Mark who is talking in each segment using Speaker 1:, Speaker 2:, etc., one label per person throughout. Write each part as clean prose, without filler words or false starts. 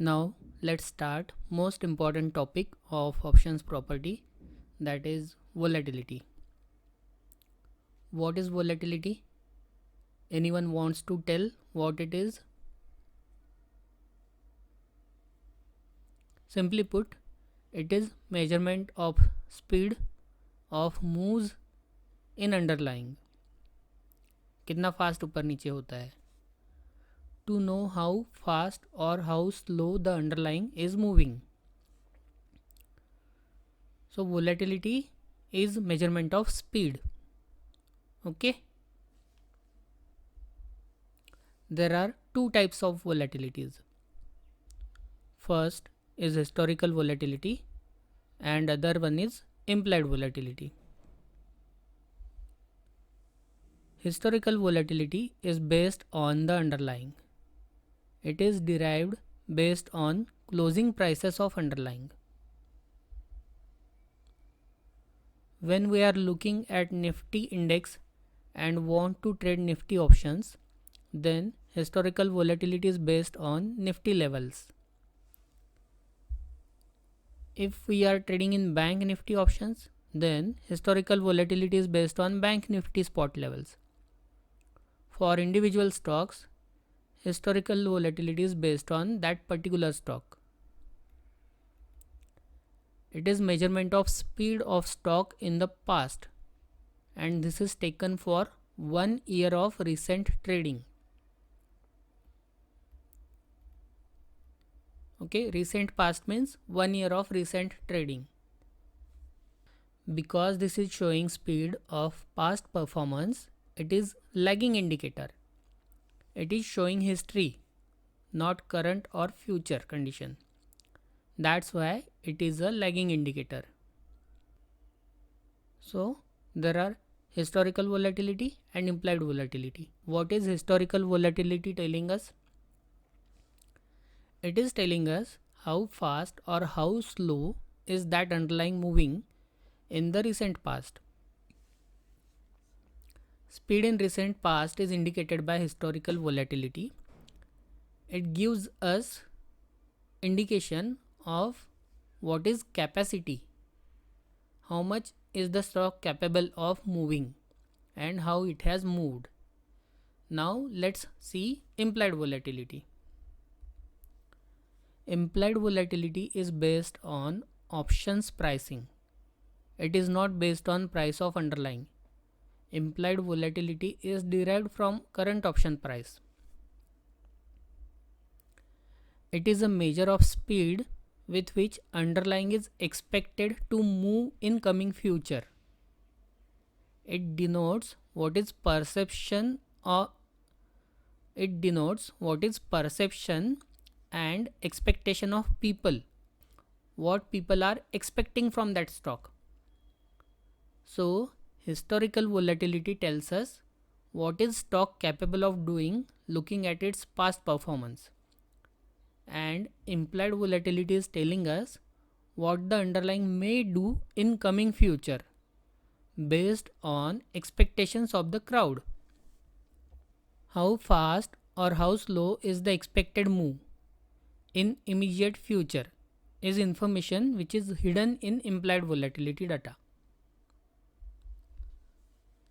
Speaker 1: Now let's start most important topic of options property, that is volatility. What is volatility? Anyone wants to tell what it is? Simply put, it is measurement of speed of moves in underlying. कितना fast ऊपर नीचे होता है. To know how fast or how slow the underlying is moving. So volatility is measurement of speed. Okay. There are two types of volatilities. First is historical volatility and other one is implied volatility. Historical volatility is based on the underlying. It is derived based on closing prices of underlying. When we are looking at Nifty index and want to trade Nifty options, then historical volatility is based on Nifty levels. If we are trading in Bank Nifty options, then historical volatility is based on Bank Nifty spot levels. For individual stocks, historical volatility is based on that particular stock. It is measurement of speed of stock in the past, and this is taken for 1 year of recent trading. Okay, recent past means 1 year of recent trading. Because this is showing speed of past performance, it is lagging indicator. It is showing history, not current or future condition. That's why it is a lagging indicator. So there are historical volatility and implied volatility. What is historical volatility telling us? It is telling us how fast or how slow is that underlying moving in the recent past. Speed in recent past is indicated by historical volatility. It gives us indication of what is capacity, how much is the stock capable of moving and how it has moved. Now let's see implied volatility. Implied volatility is based on options pricing. It is not based on price of underlying. Implied volatility is derived from current option price. It is a measure of speed with which underlying is expected to move in coming future. It denotes what is perception and expectation of people. What people are expecting from that stock. So historical volatility tells us what is stock capable of doing looking at its past performance. And implied volatility is telling us what the underlying may do in coming future based on expectations of the crowd. How fast or how slow is the expected move in immediate future is information which is hidden in implied volatility data.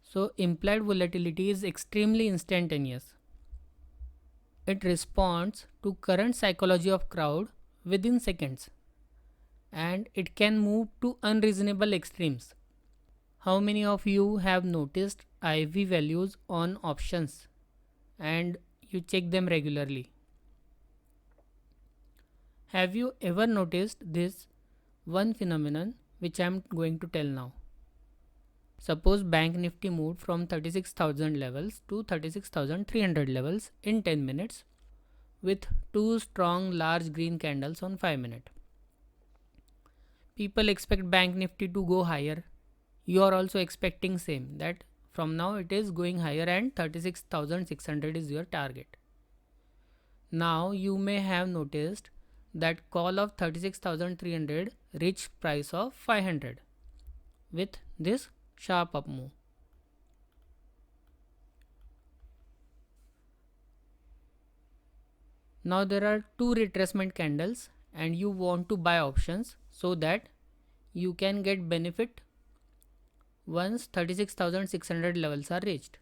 Speaker 1: So implied volatility is extremely instantaneous. It responds to current psychology of crowd within seconds, and it can move to unreasonable extremes. How many of you have noticed IV values on options and you check them regularly? Have you ever noticed this one phenomenon which I am going to tell now? Suppose Bank Nifty moved from 36,000 levels to 36,300 levels in 10 minutes with two strong large green candles on 5 minutes. People expect Bank Nifty to go higher. You are also expecting same, that from now it is going higher and 36,600 is your target. Now you may have noticed that call of 36,300 reached price of 500 with this sharp up move. Now there are two retracement candles and you want to buy options so that you can get benefit once 36,600 levels are reached.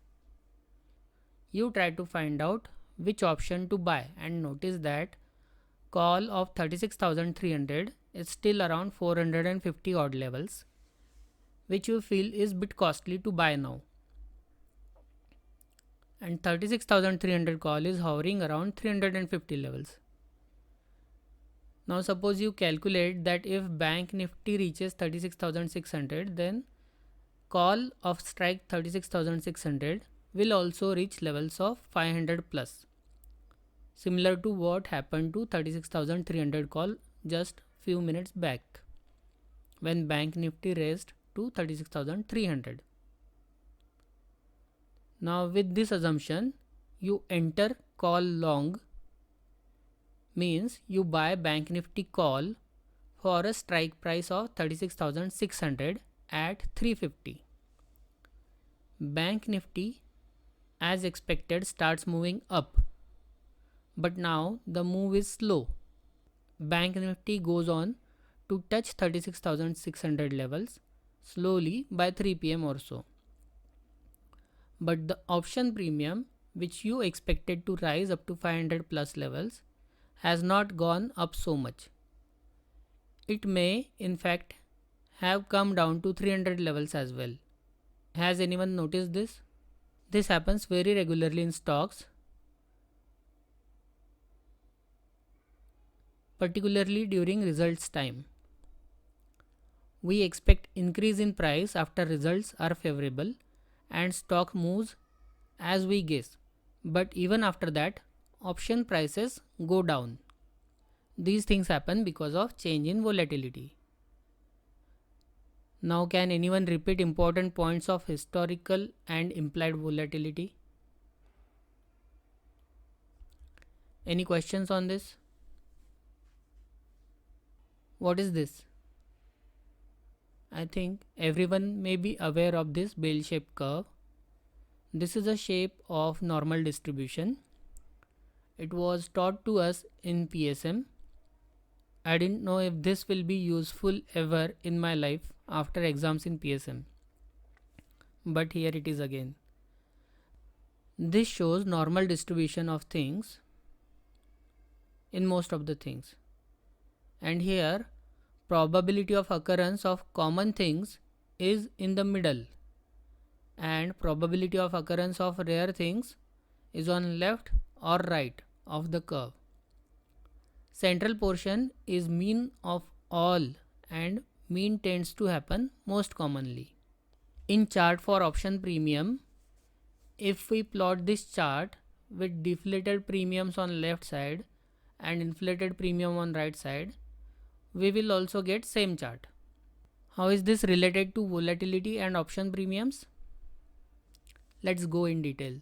Speaker 1: You try to find out which option to buy and notice that call of 36,300 is still around 450 odd levels, which you feel is bit costly to buy now. And 36,300 call is hovering around 350 levels. Now suppose you calculate that if bank nifty reaches 36,600, then call of strike 36,600 will also reach levels of 500 plus, similar to what happened to 36,300 call just few minutes back when bank nifty raised to 36,300. Now with this assumption, you enter call long, means you buy bank nifty call for a strike price of 36,600 at 350. Bank nifty as expected starts moving up, but now the move is slow. Bank nifty goes on to touch 36,600 levels slowly by 3 pm or so. But the option premium, which you expected to rise up to 500 plus levels, has not gone up so much. It may in fact have come down to 300 levels as well. Has anyone noticed this? This happens very regularly in stocks, particularly during results time. We expect increase in price after results are favorable and stock moves as we guess. But even after that, option prices go down. These things happen because of change in volatility. Now can anyone repeat important points of historical and implied volatility? Any questions on this? What is this? I think everyone may be aware of this bell-shaped curve. This is a shape of normal distribution. It was taught to us in PSM. I didn't know if this will be useful ever in my life after exams in PSM. But here it is again. This shows normal distribution of things in most of the things. And here probability of occurrence of common things is in the middle and probability of occurrence of rare things is on left or right of the curve. Central portion is mean of all and mean tends to happen most commonly. In chart for option premium, if we plot this chart with deflated premiums on left side and inflated premium on right side, we will also get same chart. How is this related to volatility and option premiums? Let's go in detail.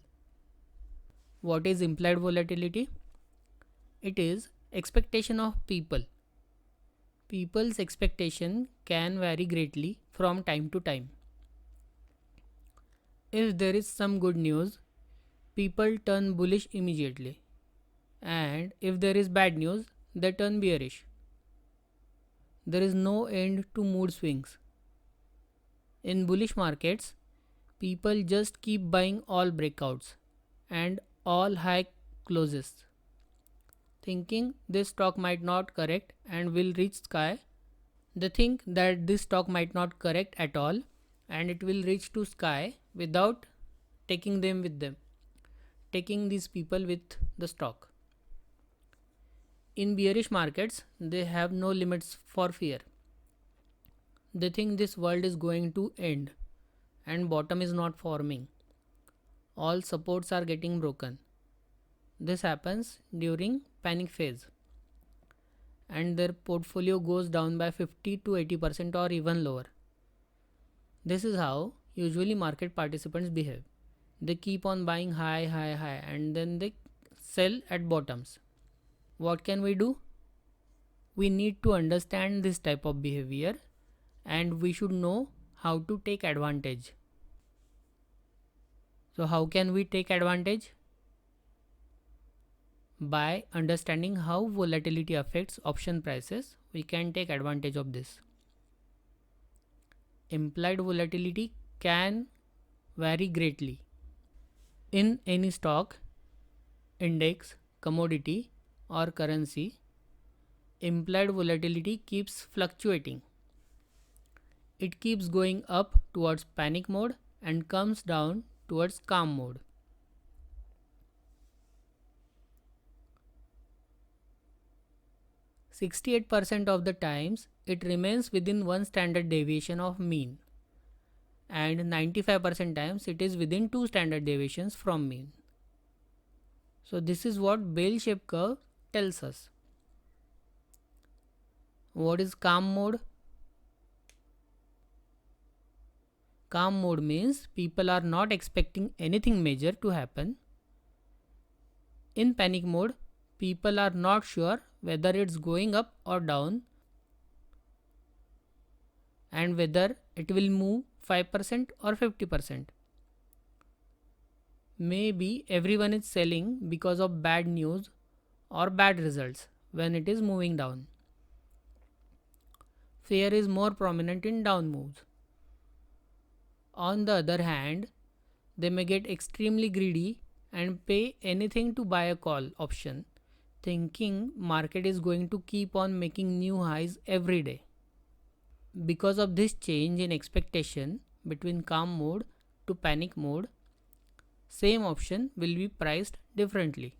Speaker 1: What is implied volatility? It is expectation of people. People's expectation can vary greatly from time to time. If there is some good news, people turn bullish immediately. And if there is bad news, they turn bearish. There is no end to mood swings. In bullish markets, people just keep buying all breakouts and all high closes, thinking this stock might not correct and will reach sky. They think that this stock might not correct at all and it will reach to sky without taking them with them, taking these people with the stock. In bearish markets, they have no limits for fear. They think this world is going to end and bottom is not forming. All supports are getting broken. This happens during panic phase and their portfolio goes down by 50 to 80% or even lower. This is how usually market participants behave. They keep on buying high and then they sell at bottoms. What can we do? We need to understand this type of behavior and we should know how to take advantage. So how can we take advantage? By understanding how volatility affects option prices, we can take advantage of this. Implied volatility can vary greatly. In any stock, index, commodity, or currency, implied volatility keeps fluctuating. It keeps going up towards panic mode and comes down towards calm mode. %68 of the times it remains within one standard deviation of mean, and 95% times it is within two standard deviations from mean. So this is what bell shape curve tells us. What is calm mode? Calm mode means people are not expecting anything major to happen. In panic mode, people are not sure whether it's going up or down and whether it will move 5% or 50%. Maybe everyone is selling because of bad news or bad results when it is moving down. Fear is more prominent in down moves. On the other hand, they may get extremely greedy and pay anything to buy a call option, thinking market is going to keep on making new highs every day. Because of this change in expectation between calm mode to panic mode, same option will be priced differently.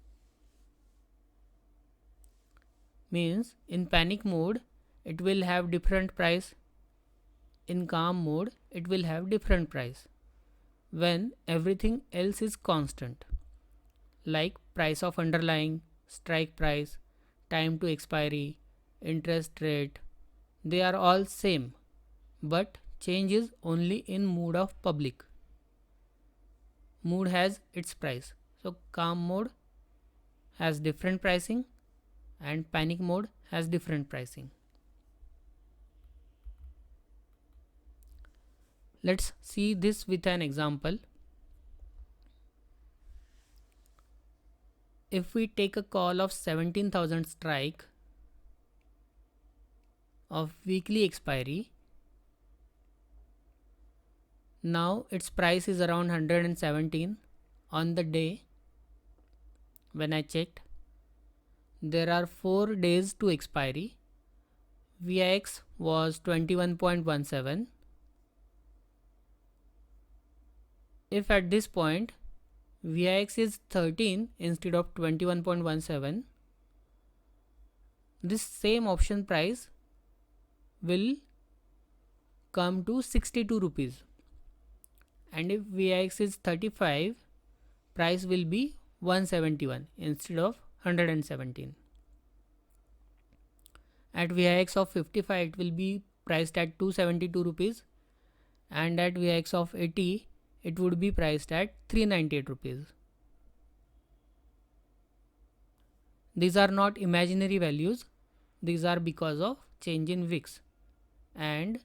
Speaker 1: Means in panic mode it will have different price, in calm mode it will have different price when everything else is constant, like price of underlying, strike price, time to expiry, interest rate. They are all same, but change is only in mood of public. Mood has its price. So calm mode has different pricing and panic mode has different pricing. Let's see this with an example. If we take a call of 17,000 strike of weekly expiry, now its price is around 117 on the day when I checked. There are 4 days to expiry. VIX was 21.17. If at this point VIX is 13 instead of 21.17, this same option price will come to 62 rupees. And if VIX is 35, price will be 171 instead of 117. At VIX of 55, it will be priced at 272 rupees, and at VIX of 80, it would be priced at 398 rupees. These are not imaginary values. These are because of change in VIX. And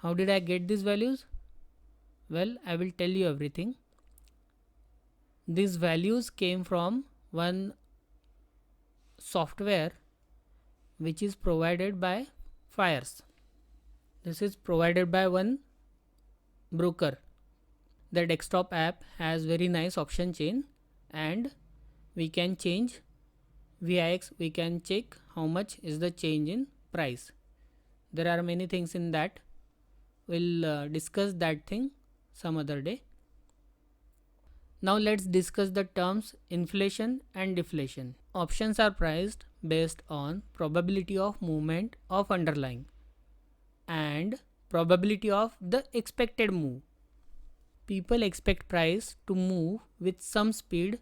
Speaker 1: how did I get these values? Well, I will tell you everything. These values came from one software which is provided by Fires. This is provided by one broker. The desktop app has very nice option chain, and we can change VIX. We can check how much is the change in price. There are many things in that. We'll discuss that thing some other day. Now let's discuss the terms inflation and deflation. Options are priced based on probability of movement of underlying and probability of the expected move. People expect price to move with some speed,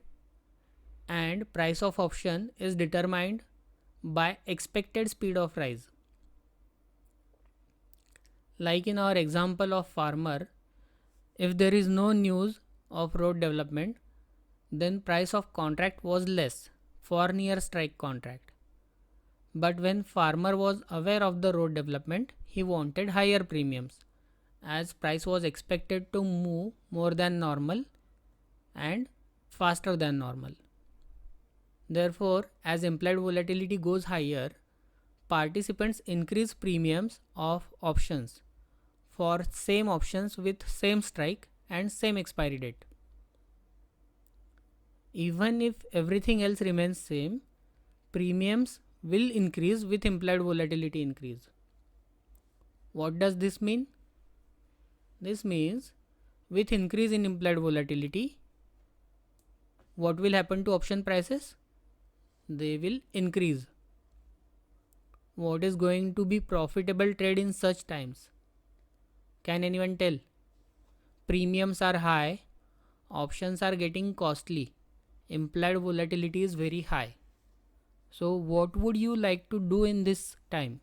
Speaker 1: and price of option is determined by expected speed of rise. Like in our example of farmer, if there is no news of road development, then price of contract was less for near strike contract. But when farmer was aware of the road development, he wanted higher premiums, as price was expected to move more than normal and faster than normal. Therefore, as implied volatility goes higher, participants increase premiums of options for same options with same strike and same expiry date. Even if everything else remains same, premiums will increase with implied volatility increase. What does this mean? This means with increase in implied volatility, what will happen to option prices? They will increase. What is going to be profitable trade in such times? Can anyone tell? Premiums are high, options are getting costly, implied volatility is very high. So what would you like to do in this time?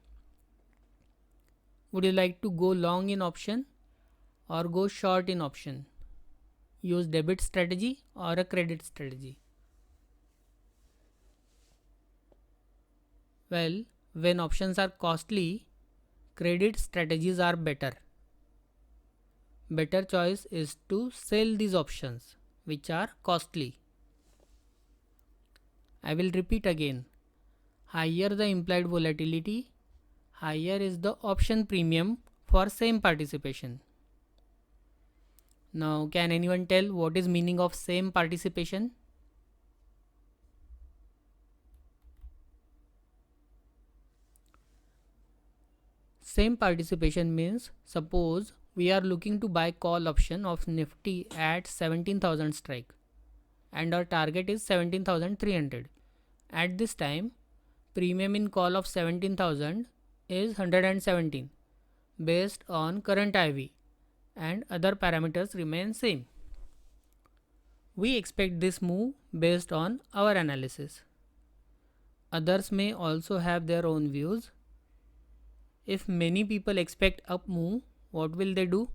Speaker 1: Would you like to go long in option or go short in option? Use debit strategy or a credit strategy? Well, when options are costly, credit strategies are better. Better choice is to sell these options which are costly. I will repeat again. Higher the implied volatility, higher is the option premium for same participation. Now, can anyone tell what is meaning of same participation? Same participation means, suppose we are looking to buy call option of Nifty at 17,000 strike and our target is 17,300. At this time, premium in call of 17,000 is 117 based on current IV and other parameters remain same. We expect this move based on our analysis. Others may also have their own views. If many people expect up move, what will they do?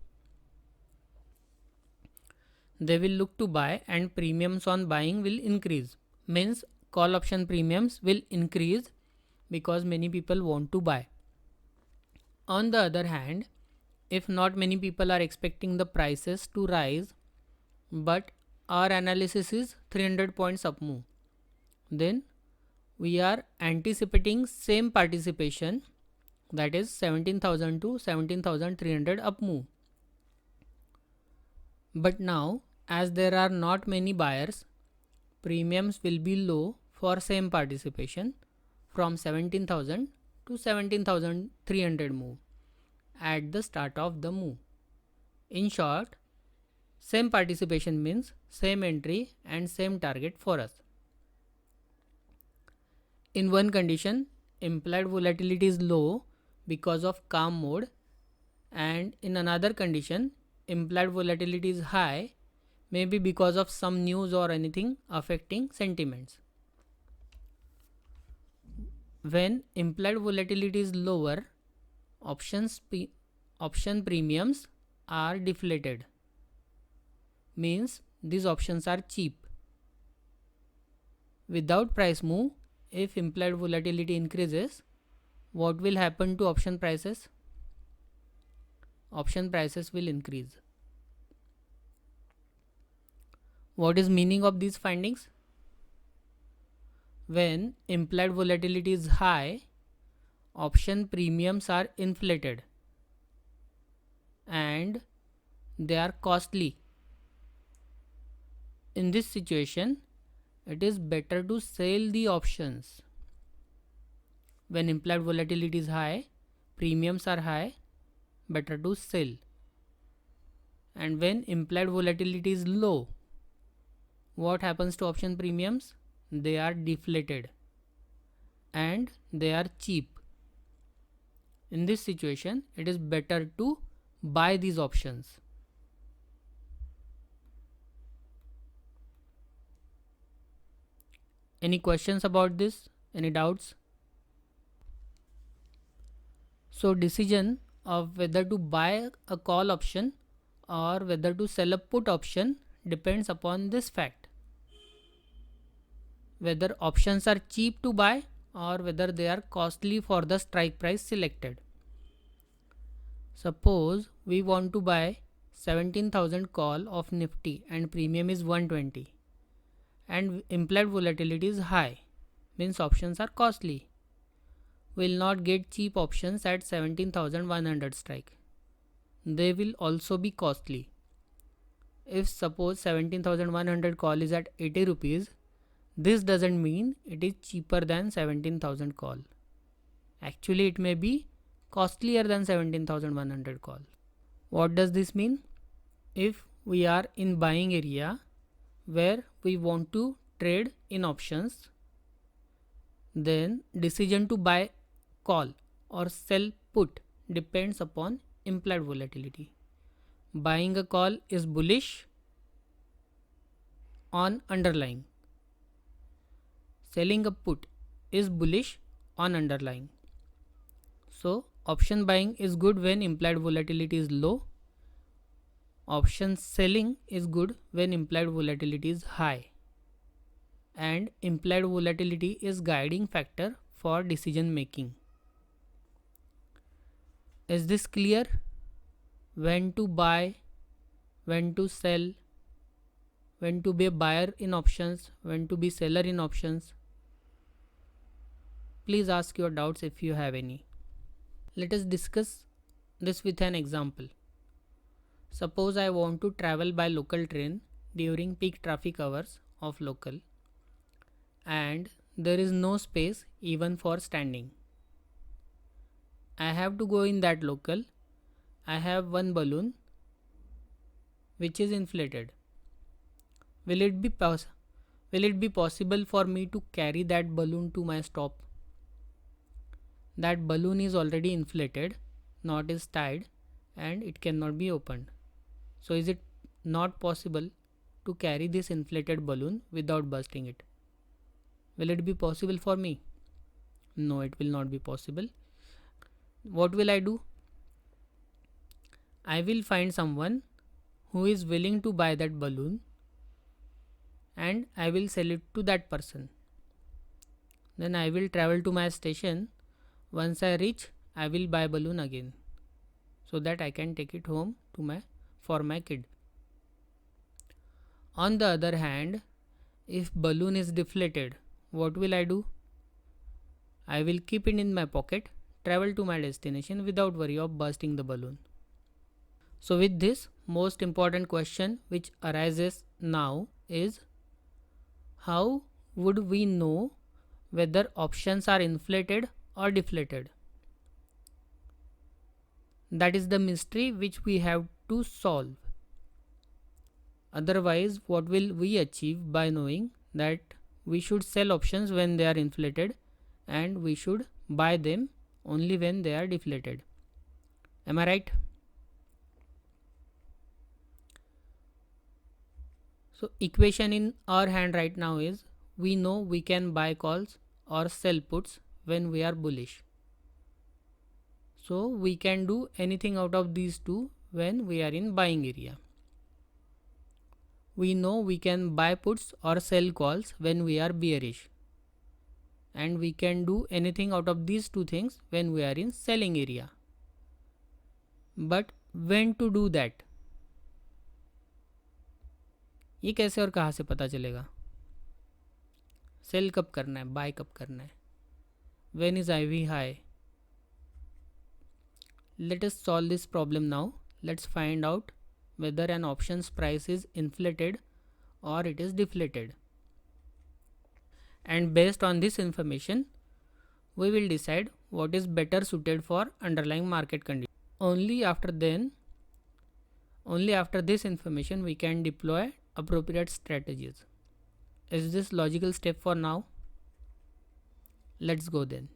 Speaker 1: They will look to buy and premiums on buying will increase. Means call option premiums will increase because many people want to buy. On the other hand, if not many people are expecting the prices to rise, but our analysis is 300 points up move, then we are anticipating same participation, that is 17,000 to 17,300 up move. But now, as there are not many buyers, premiums will be low for same participation from 17,000 to 17,300 move at the start of the move. In short, same participation means same entry and same target for us. In one condition, implied volatility is low because of calm mode, and in another condition, implied volatility is high, maybe because of some news or anything affecting sentiments. When implied volatility is lower, option premiums are deflated, means these options are cheap. Without price move, if implied volatility increases, what will happen to option prices? Option prices will increase. What is meaning of these findings? When implied volatility is high, option premiums are inflated and they are costly. In this situation, it is better to sell the options. When implied volatility is high, premiums are high, better to sell. And when implied volatility is low, what happens to option premiums? They are deflated and they are cheap. In this situation, it is better to buy these options. Any questions about this? Any doubts? So decision of whether to buy a call option or whether to sell a put option depends upon this fact. Whether options are cheap to buy or whether they are costly for the strike price selected. Suppose we want to buy 17,000 call of Nifty and premium is 120 and implied volatility is high. means options are costly. Will not get cheap options at 17,100 strike. They will also be costly. If suppose 17,100 call is at 80 rupees, this doesn't mean it is cheaper than 17,000 call. Actually, it may be costlier than 17,100 call. What does this mean? If we are in buying area where we want to trade in options, then decision to buy call or sell put depends upon implied volatility. Buying a call is bullish on underlying. Selling a put is bullish on underlying. So option buying is good when implied volatility is low. Option selling is good when implied volatility is high. And implied volatility is guiding factor for decision making. Is this clear? When to buy, when to sell, when to be a buyer in options, when to be seller in options. Please ask your doubts if you have any. Let us discuss this with an example. Suppose I want to travel by local train during peak traffic hours of local and there is no space even for standing. I have to go in that local. I have one balloon which is inflated. Will it be possible for me to carry that balloon to my stop? That balloon is already inflated, knot is tied and it cannot be opened. So is it not possible to carry this inflated balloon without bursting it? Will it be possible for me? No, it will not be possible. What will I do? I will find someone who is willing to buy that balloon and I will sell it to that person. Then I will travel to my station. Once I reach, I will buy balloon again so that I can take it home for my kid. On the other hand, if balloon is deflated, what will I do? I will keep it in my pocket, travel to my destination without worry of bursting the balloon. So with this, most important question which arises now is, how would we know whether options are inflated or deflated? That is the mystery which we have to solve. Otherwise, what will we achieve by knowing that we should sell options when they are inflated and we should buy them only when they are deflated? Am I right? So equation in our hand right now is, we know we can buy calls or sell puts when we are bullish. So we can do anything out of these two when we are in buying area. We know we can buy puts or sell calls when we are bearish. And we can do anything out of these two things when we are in selling area. But when to do that? ये कैसे और कहाँ से पता चलेगा? Cell कब करना है, बाय कब करना है? When is IV high? Let us solve this problem now. Let's find out whether an options price is inflated or it is deflated. And based on this information, we will decide what is better suited for underlying market condition. Only after this information we can deploy appropriate strategies. Is this logical step for now? Let's go then.